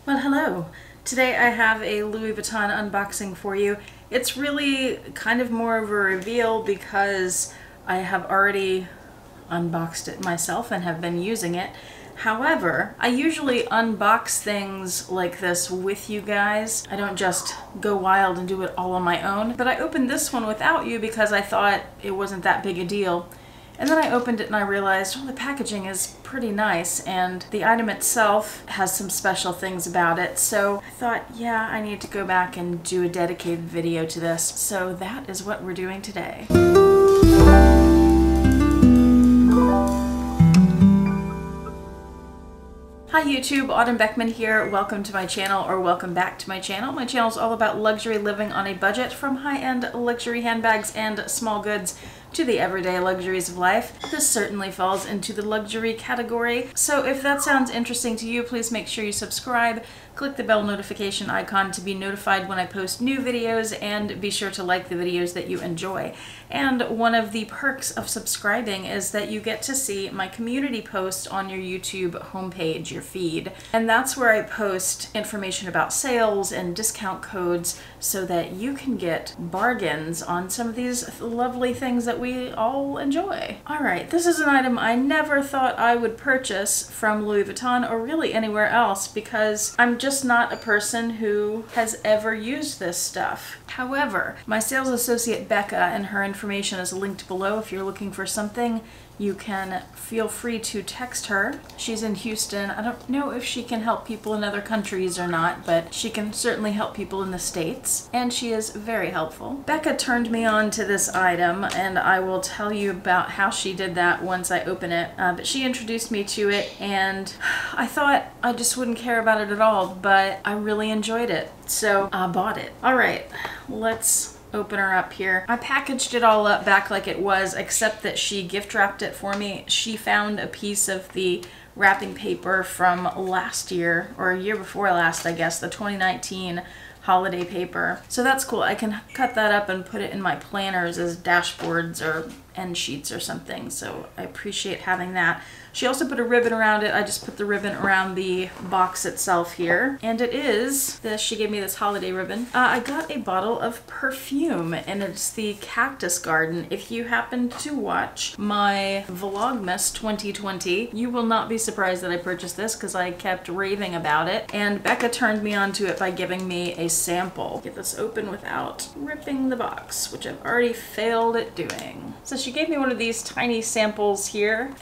Well, hello. Today I have a Louis Vuitton unboxing for you. It's really kind of more of a reveal because I have already unboxed it myself and have been using it. However, I usually unbox things like this with you guys. I don't just go wild and do it all on my own. But I opened this one without you because I thought it wasn't that big a deal. And then I opened it and I realized, well, the packaging is pretty nice and the item itself has some special things about it. So I thought, yeah, I need to go back and do a dedicated video to this. So that is what we're doing today. Hi YouTube, Autumn Beckman here. Welcome to my channel, or welcome back to my channel. My channel is all about luxury living on a budget, from high-end luxury handbags and small goods to the everyday luxuries of life. This certainly falls into the luxury category. So if that sounds interesting to you, please make sure you subscribe, click the bell notification icon to be notified when I post new videos, and be sure to like the videos that you enjoy. And one of the perks of subscribing is that you get to see my community posts on your YouTube homepage, your feed. And that's where I post information about sales and discount codes so that you can get bargains on some of these lovely things that we all enjoy. All right, this is an item I never thought I would purchase from Louis Vuitton or really anywhere else because I'm just not a person who has ever used this stuff. However, my sales associate Becca, and her information is linked below if you're looking for something. You can feel free to text her. She's in Houston. I don't know if she can help people in other countries or not, but she can certainly help people in the States, and she is very helpful. Becca turned me on to this item, and I will tell you about how she did that once I open it. But she introduced me to it, and I thought I just wouldn't care about it at all, but I really enjoyed it, so I bought it. All right, let's open her up here. I packaged it all up back like it was, except that she gift wrapped it for me. She found a piece of the wrapping paper from last year, or a year before last, I guess, the 2019 holiday paper. So that's cool. I can cut that up and put it in my planners as dashboards or end sheets or something. So I appreciate having that. She also put a ribbon around it. I just put the ribbon around the box itself here. And it is this, she gave me this holiday ribbon. I got a bottle of perfume, and it's the Cactus Garden. If you happen to watch my Vlogmas 2020, you will not be surprised that I purchased this because I kept raving about it. And Becca turned me onto it by giving me a sample. Get this open without ripping the box, which I've already failed at doing. So she gave me one of these tiny samples here.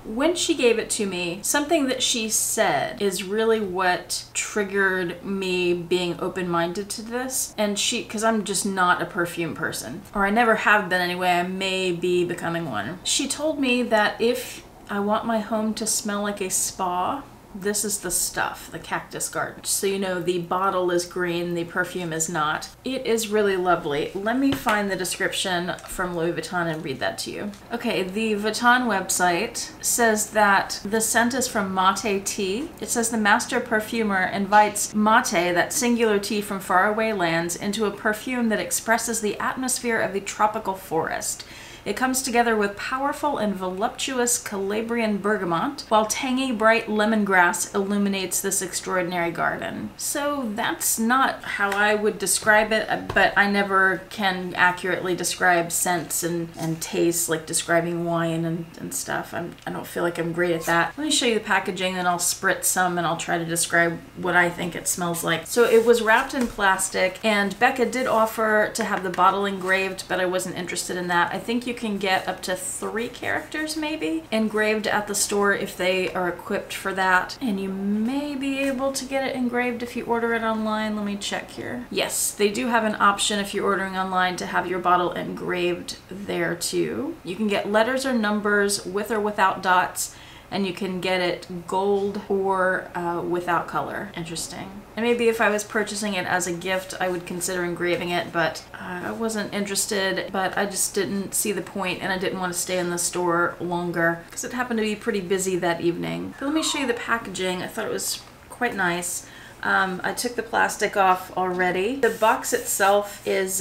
When she gave it to me, something that she said is really what triggered me being open-minded to this. And because I'm just not a perfume person, or I never have been anyway, I may be becoming one. She told me that if I want my home to smell like a spa, this is the stuff, the Cactus Garden. So you know, the bottle is green, the perfume is not. It is really lovely. Let me find the description from Louis Vuitton and read that to you. Okay, the Vuitton website says that the scent is from mate tea. It says the master perfumer invites mate, that singular tea from faraway lands, into a perfume that expresses the atmosphere of the tropical forest. It comes together with powerful and voluptuous Calabrian bergamot, while tangy, bright lemongrass illuminates this extraordinary garden. So that's not how I would describe it, but I never can accurately describe scents and tastes, like describing wine and stuff. I don't feel like I'm great at that. Let me show you the packaging, then I'll spritz some and I'll try to describe what I think it smells like. So it was wrapped in plastic, and Becca did offer to have the bottle engraved, but I wasn't interested in that. I think you can get up to 3 characters maybe engraved at the store if they are equipped for that, and you may be able to get it engraved if you order it online. Let me check here. Yes, they do have an option if you're ordering online to have your bottle engraved there too. You can get letters or numbers with or without dots, and you can get it gold or without color. Interesting. And maybe if I was purchasing it as a gift, I would consider engraving it, but I wasn't interested, but I just didn't see the point, and I didn't want to stay in the store longer because it happened to be pretty busy that evening. But let me show you the packaging. I thought it was quite nice. I took the plastic off already. The box itself is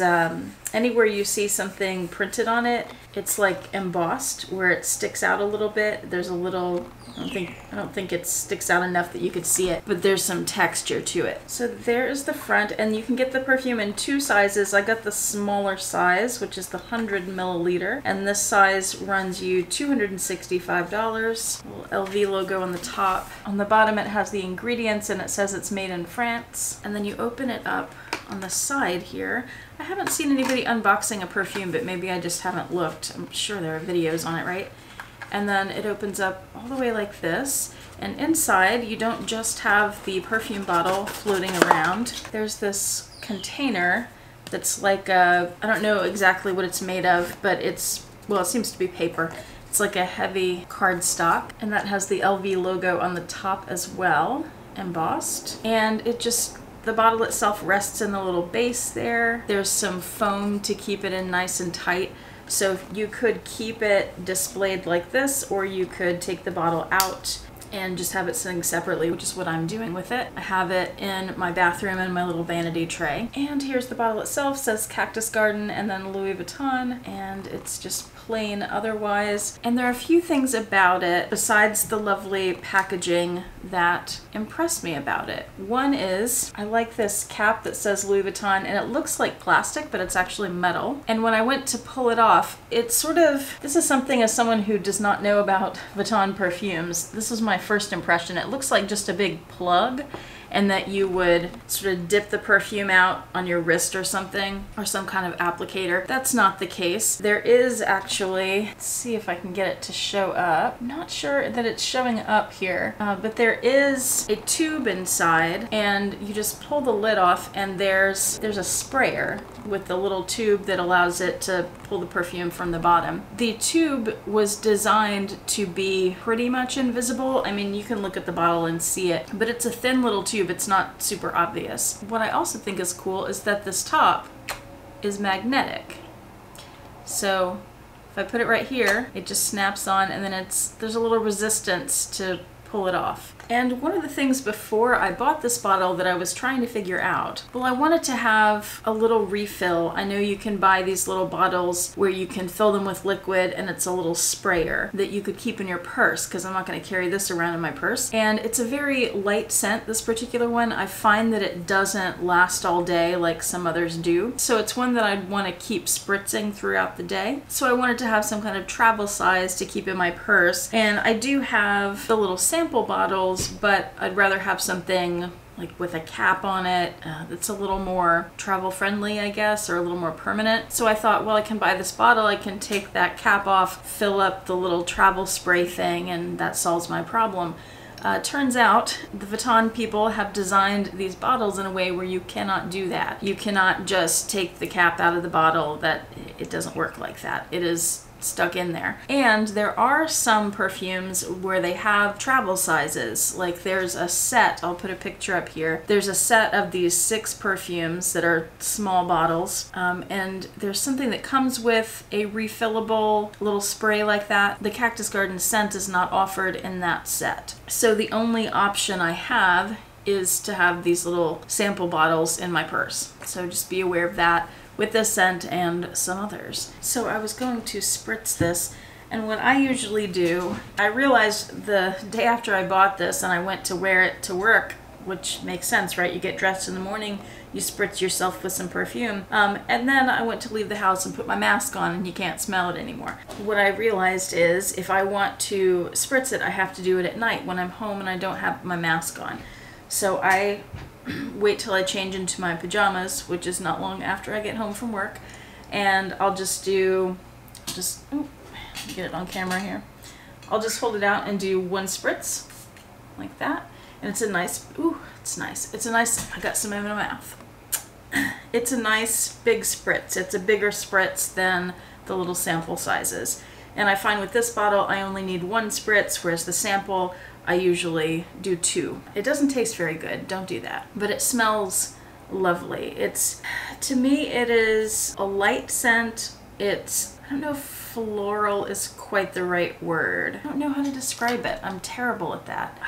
anywhere you see something printed on it, it's like embossed where it sticks out a little bit. There's a little, I don't think it sticks out enough that you could see it, but there's some texture to it. So there's the front, and you can get the perfume in 2 sizes. I got the smaller size, which is the 100 milliliter, and this size runs you $265. Little LV logo on the top. On the bottom it has the ingredients and it says it's made in France. And then you open it up on the side here. I haven't seen anybody unboxing a perfume, but maybe I just haven't looked. I'm sure there are videos on it, right? And then it opens up all the way like this. And inside, you don't just have the perfume bottle floating around. There's this container that's like a, I don't know exactly what it's made of, but it's, well, it seems to be paper. It's like a heavy cardstock, and that has the LV logo on the top as well, embossed. And it just, the bottle itself rests in the little base there. There's some foam to keep it in nice and tight. So you could keep it displayed like this, or you could take the bottle out and just have it sitting separately, which is what I'm doing with it. I have it in my bathroom in my little vanity tray. And here's the bottle itself. It says Cactus Garden and then Louis Vuitton, and it's just plain otherwise. And there are a few things about it besides the lovely packaging that impressed me about it. One is I like this cap that says Louis Vuitton, and it looks like plastic, but it's actually metal. And when I went to pull it off, it's sort of, this is something as someone who does not know about Vuitton perfumes, this was my first impression. It looks like just a big plug, and that you would sort of dip the perfume out on your wrist or something, or some kind of applicator. That's not the case. There is actually, let's see if I can get it to show up. I'm not sure that it's showing up here, but there is a tube inside, and you just pull the lid off, and there's a sprayer with the little tube that allows it to pull the perfume from the bottom. The tube was designed to be pretty much invisible. I mean, you can look at the bottle and see it, but it's a thin little tube. It's not super obvious. What I also think is cool is that this top is magnetic. So if I put it right here, it just snaps on, and then there's a little resistance to pull it off. And one of the things before I bought this bottle that I was trying to figure out, well, I wanted to have a little refill. I know you can buy these little bottles where you can fill them with liquid, and it's a little sprayer that you could keep in your purse, because I'm not going to carry this around in my purse. And it's a very light scent, this particular one. I find that it doesn't last all day like some others do. So it's one that I'd want to keep spritzing throughout the day. So I wanted to have some kind of travel size to keep in my purse. And I do have the little sample bottles, but I'd rather have something like with a cap on it that's a little more travel friendly, I guess, or a little more permanent. So I thought, well, I can buy this bottle, I can take that cap off, fill up the little travel spray thing, and that solves my problem. Turns out the Vuitton people have designed these bottles in a way where you cannot do that. You cannot just take the cap out of the bottle. That it doesn't work like that. It is stuck in there. And there are some perfumes where they have travel sizes. Like there's a set, I'll put a picture up here. There's a set of these 6 perfumes that are small bottles, and there's something that comes with a refillable little spray like that. The Cactus Garden scent is not offered in that set. So the only option I have is to have these little sample bottles in my purse. So just be aware of that with this scent and some others. So I was going to spritz this, and what I usually do, I realized the day after I bought this and I went to wear it to work, which makes sense, right? You get dressed in the morning, you spritz yourself with some perfume, and then I went to leave the house and put my mask on, and you can't smell it anymore. What I realized is if I want to spritz it, I have to do it at night when I'm home and I don't have my mask on. So I wait till I change into my pajamas, which is not long after I get home from work, and I'll just get it on camera here. I'll just hold it out and do 1 spritz like that, and it's a nice, ooh, it's nice. It's a nice, I got some in my mouth. It's a nice big spritz. It's a bigger spritz than the little sample sizes. And I find with this bottle, I only need 1 spritz, whereas the sample, I usually do 2. It doesn't taste very good, don't do that. But it smells lovely. To me, it is a light scent. It's, I don't know if floral is quite the right word. I don't know how to describe it. I'm terrible at that.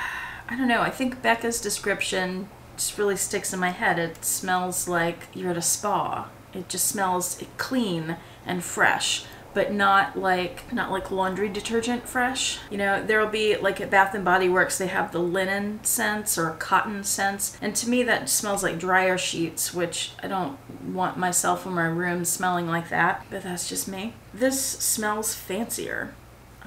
I don't know, I think Becca's description just really sticks in my head. It smells like you're at a spa. It just smells clean and fresh, but not like laundry detergent fresh. You know, there'll be like at Bath and Body Works, they have the linen scents or cotton scents, and to me that smells like dryer sheets, which I don't want myself in my room smelling like that, but that's just me. This smells fancier.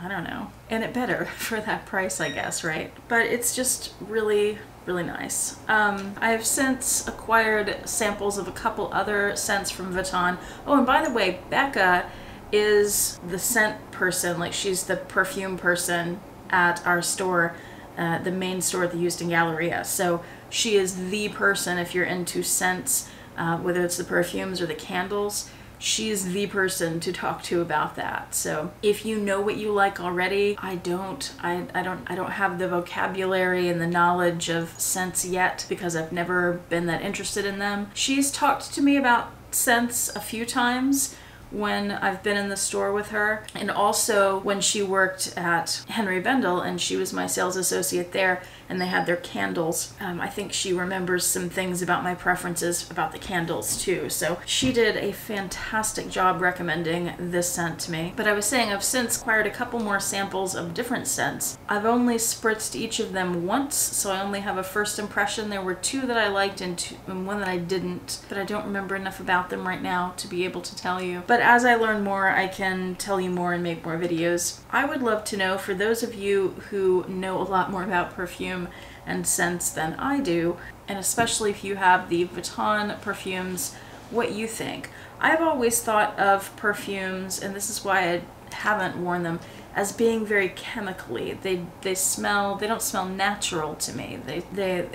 I don't know. And it better for that price, I guess, right? But it's just really, really nice. I have since acquired samples of a couple other scents from Vuitton. Oh, and by the way, Becca is the scent person, like she's the perfume person at our store, the main store at the Houston Galleria. So she is the person if you're into scents, whether it's the perfumes or the candles. She's the person to talk to about that. So if you know what you like already, I don't have the vocabulary and the knowledge of scents yet because I've never been that interested in them. She's talked to me about scents a few times when I've been in the store with her, and also when she worked at Henry Bendel and she was my sales associate there and they had their candles. I think she remembers some things about my preferences about the candles too. So she did a fantastic job recommending this scent to me. But I was saying I've since acquired a couple more samples of different scents. I've only spritzed each of them once, so I only have a first impression. There were two that I liked and one that I didn't, but I don't remember enough about them right now to be able to tell you. But as I learn more, I can tell you more and make more videos. I would love to know, for those of you who know a lot more about perfume and scents than I do, and especially if you have the Vuitton perfumes, what you think. I've always thought of perfumes, and this is why I haven't worn them, as being very chemically. They don't smell natural to me. They're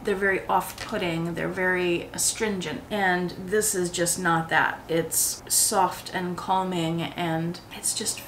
very off-putting. They're very astringent, and this is just not that. It's soft and calming, and it's just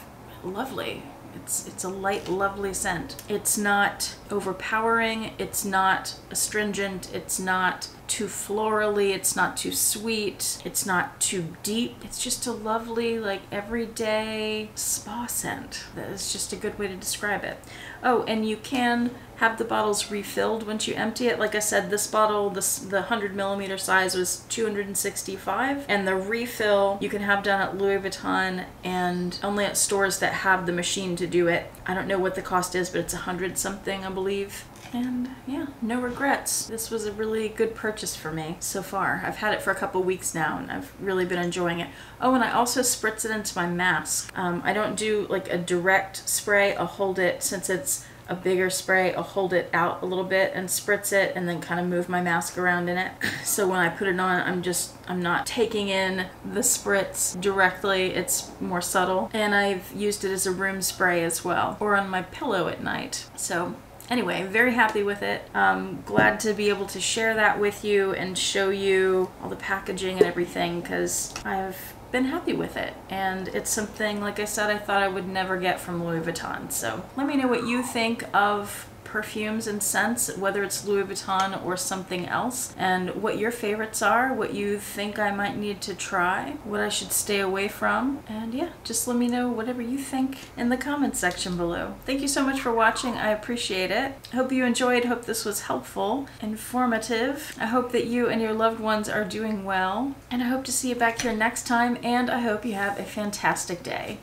lovely. It's a light, lovely scent. It's not overpowering. It's not astringent. It's not too florally. It's not too sweet. It's not too deep. It's just a lovely, like, everyday spa scent. That is just a good way to describe it. Oh, and you can have the bottles refilled once you empty it. Like I said, this bottle, the 100mm size was $265, and the refill you can have done at Louis Vuitton and only at stores that have the machine to do it. I don't know what the cost is, but it's $100 something, I believe. And yeah, no regrets. This was a really good purchase for me so far. I've had it for a couple weeks now and I've really been enjoying it. Oh, and I also spritz it into my mask. I don't do like a direct spray. I'll hold it, since it's a bigger spray, I'll hold it out a little bit and spritz it and then kind of move my mask around in it. So when I put it on, I'm not taking in the spritz directly, it's more subtle. And I've used it as a room spray as well, or on my pillow at night. So anyway, very happy with it. Glad to be able to share that with you and show you all the packaging and everything, because I've been happy with it, and it's something, like I said, I thought I would never get from Louis Vuitton. So let me know what you think of perfumes and scents, whether it's Louis Vuitton or something else, and what your favorites are, what you think I might need to try, what I should stay away from, and yeah, just let me know whatever you think in the comments section below. Thank you so much for watching. I appreciate it. I hope you enjoyed. Hope this was helpful, informative. I hope that you and your loved ones are doing well, and I hope to see you back here next time, and I hope you have a fantastic day.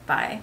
Bye.